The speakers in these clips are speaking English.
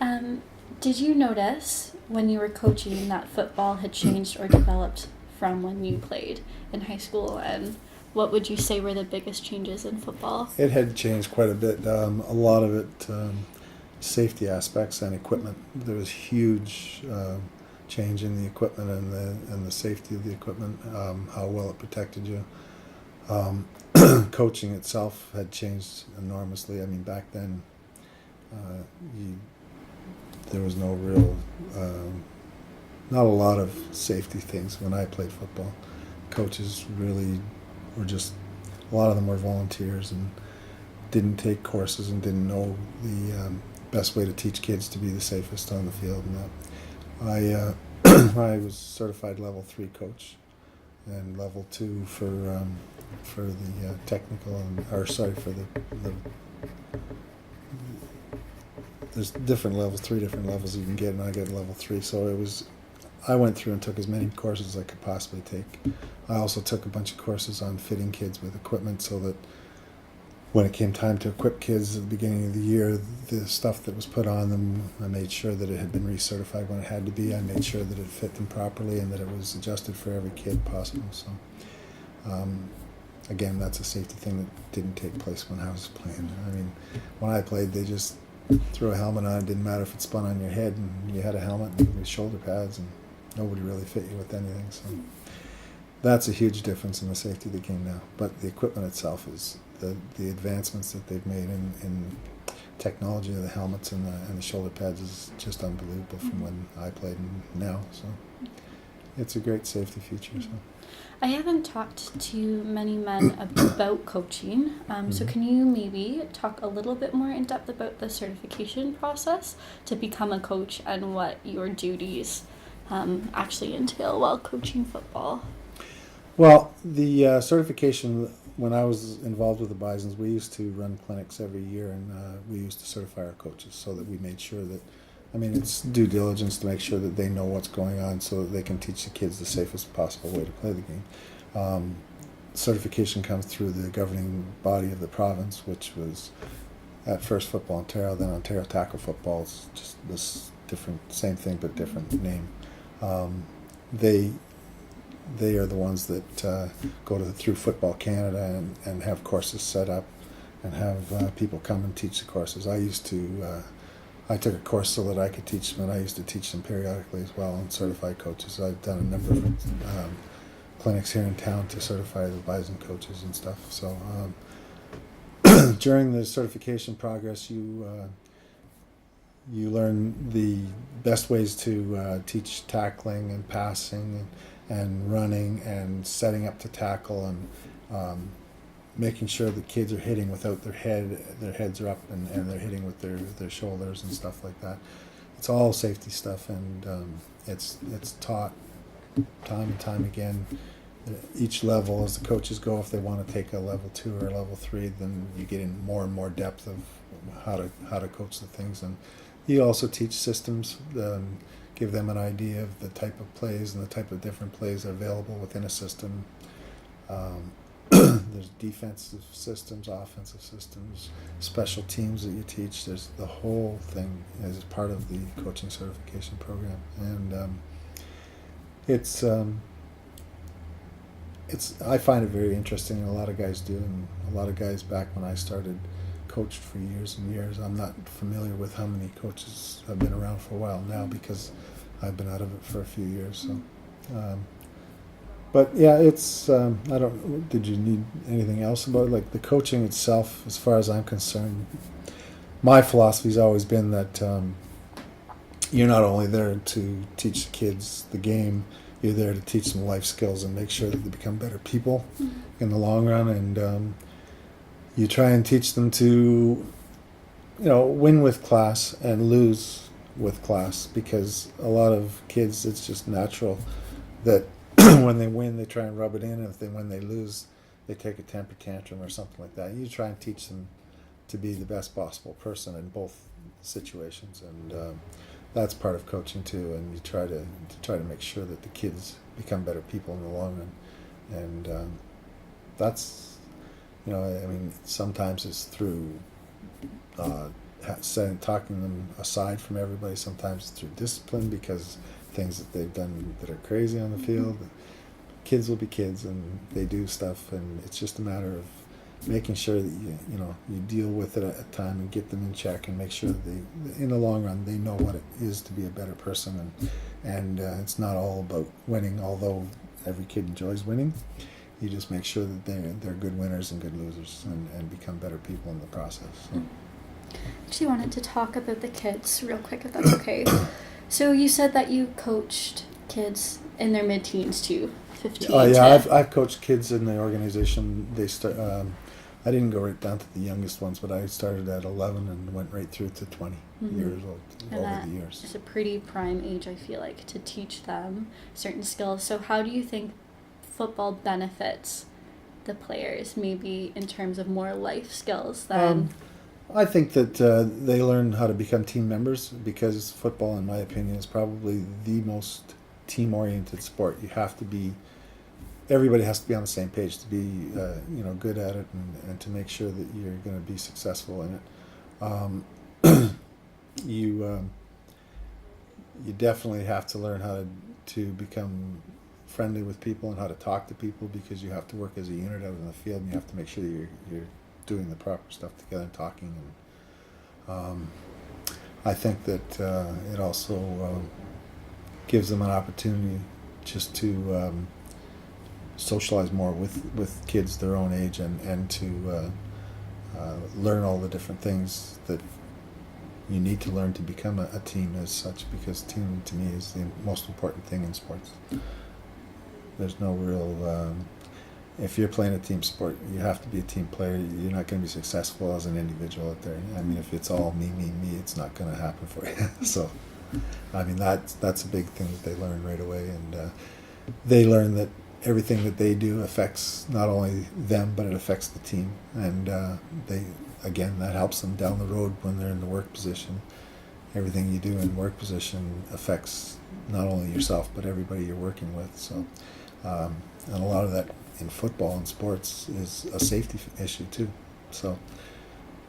Um, did you notice when you were coaching that football had changed or developed from when you played in high school? And what would you say were the biggest changes in football? It had changed quite a bit. A lot of it, safety aspects and equipment. There was huge change in the equipment and the safety of the equipment, how well it protected you. Um, Coaching itself had changed enormously. I mean, back then, uh, you, there was no real, not a lot of safety things when I played football. Coaches really were just, a lot of them were volunteers and didn't take courses and didn't know the best way to teach kids to be the safest on the field. And that I was certified level 3 coach and level 2 for the technical and for the there's different levels, 3 different levels you can get, and I get level 3. So I went through and took as many courses as I could possibly take. I also took a bunch of courses on fitting kids with equipment so that when it came time to equip kids at the beginning of the year, the stuff that was put on them, I made sure that it had been recertified when it had to be. I made sure that it fit them properly and that it was adjusted for every kid possible. So, again, that's a safety thing that didn't take place when I was playing. I mean, when I played, they just threw a helmet on. It didn't matter if it spun on your head, and you had a helmet and with shoulder pads, and nobody really fit you with anything. So that's a huge difference in the safety of the game now. But the equipment itself is the advancements that they've made in technology of the helmets and the shoulder pads is just unbelievable from when I played and now. So it's a great safety feature. So I haven't talked to many men about coaching, so can you maybe talk a little bit more in depth about the certification process to become a coach and what your duties actually entail while coaching football? Well, the certification, when I was involved with the Bisons, we used to run clinics every year, and we used to certify our coaches so that we made sure that, I mean, it's due diligence to make sure that they know what's going on so that they can teach the kids the safest possible way to play the game. Certification comes through the governing body of the province, which was at first Football Ontario, then Ontario Tackle Football. It's just this different, same thing but different name. They are the ones that go through Football Canada and have courses set up and have people come and teach the courses. I took a course so that I could teach them, and I used to teach them periodically as well and certify coaches. I've done a number of clinics here in town to certify the Bison coaches and stuff. So during the certification progress, you learn the best ways to teach tackling and passing and running and setting up to tackle and making sure the kids are hitting without their heads are up and they're hitting with their shoulders and stuff like that. It's all safety stuff, and it's taught time and time again. Each level, as the coaches go, if they want to take a level 2 or a level 3, then you get in more and more depth of how to coach the things. And you also teach systems, give them an idea of the type of plays and the type of different plays that are available within a system. There's defensive systems, offensive systems, special teams that you teach. There's the whole thing as part of the coaching certification program, and I find it very interesting, and a lot of guys do, and a lot of guys back when I started coached for years and years. I'm not familiar with how many coaches have been around for a while now because I've been out of it for a few years. So, but yeah, it's I don't. Did you need anything else about it? Like the coaching itself? As far as I'm concerned, my philosophy's always been that you're not only there to teach the kids the game. You're there to teach them life skills and make sure that they become better people in the long run. And you try and teach them to, win with class and lose with class, because a lot of kids, it's just natural that when they win, they try and rub it in, and when they lose, they take a temper tantrum or something like that. You try and teach them to be the best possible person in both situations, and that's part of coaching too. And you try to make sure that the kids become better people in the long run, and that's, I mean, sometimes it's through talking them aside from everybody, sometimes through discipline, because things that they've done that are crazy on the field. Kids will be kids, and they do stuff, and it's just a matter of making sure that you deal with it at a time and get them in check, and make sure that they, in the long run, they know what it is to be a better person, and it's not all about winning, although every kid enjoys winning. You just make sure that they're good winners and good losers, and become better people in the process. So. Actually wanted to talk about the kids real quick, if that's okay. So you said that you coached kids in their mid-teens too, 15 I've coached kids in the organization. They start. I didn't go right down to the youngest ones, but I started at 11 and went right through to 20 years old over the years. It's a pretty prime age, I feel like, to teach them certain skills. So how do you think football benefits the players, maybe in terms of more life skills than... I think that they learn how to become team members, because football, in my opinion, is probably the most team-oriented sport. Everybody has to be on the same page to be good at it, and to make sure that you're going to be successful in it. You definitely have to learn how to become friendly with people and how to talk to people, because you have to work as a unit out in the field, and you have to make sure that you're doing the proper stuff together and talking. And I think that it also gives them an opportunity just to socialize more with kids their own age, and to learn all the different things that you need to learn to become a team as such, because team to me is the most important thing in sports. There's no real if you're playing a team sport, you have to be a team player. You're not going to be successful as an individual out there. I mean, if it's all me, it's not going to happen for you. So, I mean, that's a big thing that they learn right away, and they learn that everything that they do affects not only them, but it affects the team, and that helps them down the road when they're in the work position. Everything you do in work position affects not only yourself, but everybody you're working with. So, and a lot of that in football and sports is a safety issue too. So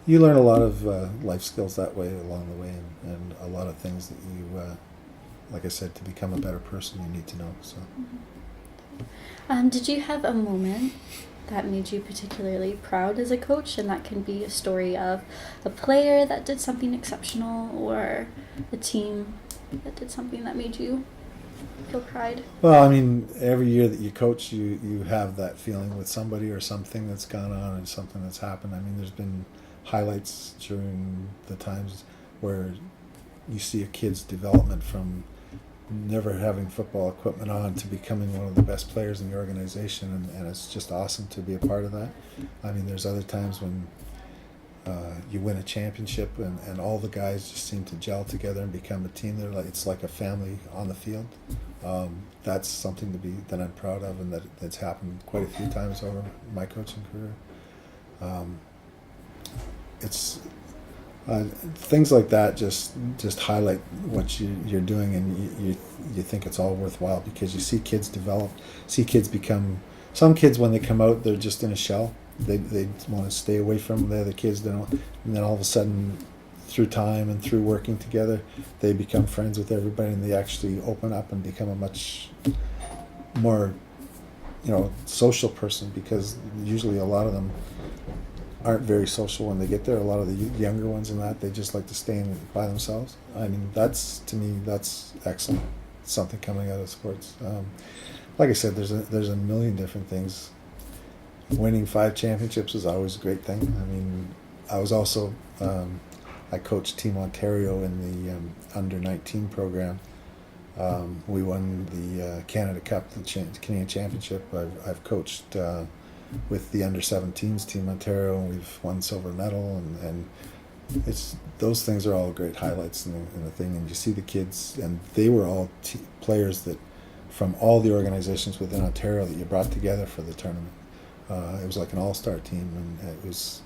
you learn a lot of life skills that way along the way, and a lot of things that you, like I said, to become a better person, you need to know. So. Did you have a moment that made you particularly proud as a coach? And that can be a story of a player that did something exceptional, or a team that did something that made you feel pride. Well, I mean, every year that you coach, you have that feeling with somebody or something that's gone on and something that's happened. I mean, there's been highlights during the times where you see a kid's development from never having football equipment on to becoming one of the best players in the organization, and it's just awesome to be a part of that. I mean, there's other times when you win a championship, and all the guys just seem to gel together and become a team. It's like a family on the field. That's something that I'm proud of, and that's happened quite a few times over my coaching career. It's things like that just highlight what you're doing, and you think it's all worthwhile, because you see kids develop, see kids become. Some kids, when they come out, they're just in a shell. They want to stay away from the other kids, and then all of a sudden, through time and through working together, they become friends with everybody, and they actually open up and become a much more, social person, because usually a lot of them aren't very social when they get there. A lot of the younger ones in that, they just like to stay by themselves. I mean, to me, that's excellent. Something coming out of sports. Like I said, there's a million different things. Winning 5 championships is always a great thing. I mean, I was also I coached Team Ontario in the under-19 program. We won the Canada Cup, the Canadian Championship. I've coached with the under-17s Team Ontario, and we've won silver medal, and it's those things are all great highlights in the thing. And you see the kids, and they were all players that from all the organizations within Ontario that you brought together for the tournament. It was like an all-star team, and it was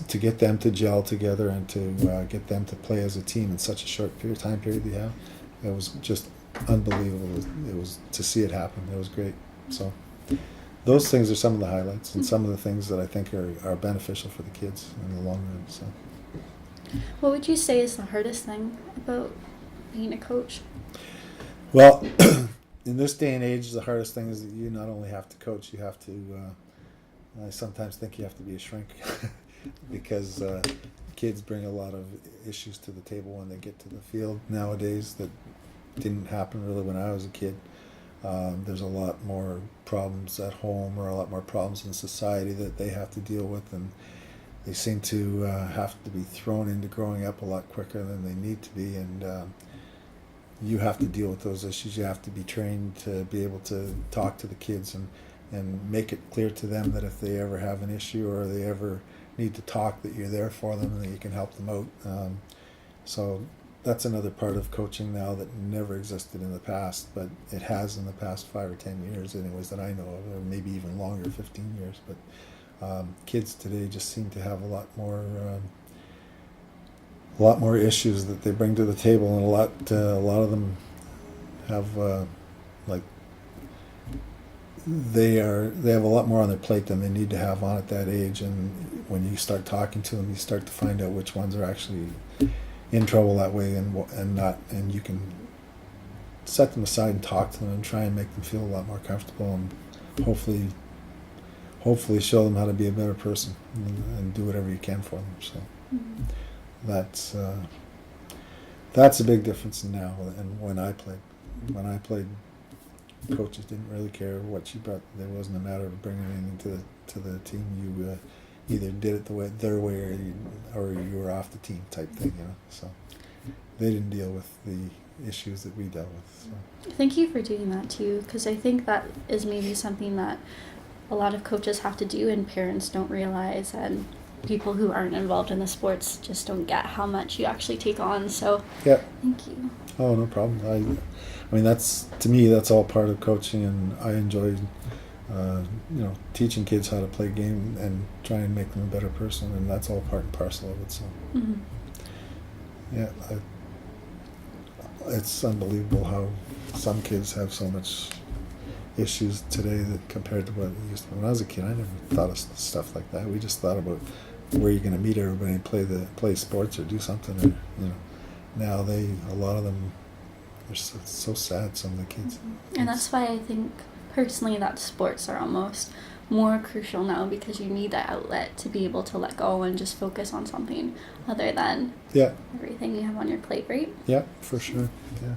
to get them to gel together and to get them to play as a team in such a short time period they have. It was just unbelievable. It was to see it happen. It was great. So those things are some of the highlights, and some of the things that I think are beneficial for the kids in the long run. So. What would you say is the hardest thing about being a coach? Well, in this day and age, the hardest thing is that you not only have to coach, you have to. I sometimes think you have to be a shrink because kids bring a lot of issues to the table when they get to the field nowadays that didn't happen really when I was a kid. There's a lot more problems at home or a lot more problems in society that they have to deal with, and they seem to have to be thrown into growing up a lot quicker than they need to be, and you have to deal with those issues. You have to be trained to be able to talk to the kids and make it clear to them that if they ever have an issue or they ever need to talk, that you're there for them and that you can help them out. So that's another part of coaching now that never existed in the past, but it has in the past 5 or 10 years anyways that I know of, or maybe even longer, 15 years. But kids today just seem to have a lot more issues that they bring to the table, and a lot of them have like they have a lot more on their plate than they need to have on at that age. And when you start talking to them, you start to find out which ones are actually in trouble that way and not, and you can set them aside and talk to them and try and make them feel a lot more comfortable, and hopefully show them how to be a better person and do whatever you can for them. So that's a big difference now. And when I played, coaches didn't really care what you brought. There wasn't a matter of bringing anything to the team. You either did it their way or you were off the team type thing, you know. So they didn't deal with the issues that we dealt with. So. Thank you for doing that too, because I think that is maybe something that a lot of coaches have to do and parents don't realize, and people who aren't involved in the sports just don't get how much you actually take on. So yeah, thank you. Oh, no problem. I mean, to me, that's all part of coaching, and I enjoy, teaching kids how to play a game and try and make them a better person, and that's all part and parcel of it. So, yeah, it's unbelievable how some kids have so much issues today that compared to what it used to be. When I was a kid, I never thought of stuff like that. We just thought about where you're going to meet everybody and play sports or do something, or Now a lot of them, they're so sad, some of the kids. And that's why I think personally that sports are almost more crucial now, because you need that outlet to be able to let go and just focus on something other than everything you have on your plate, right? Yeah, for sure. Yeah.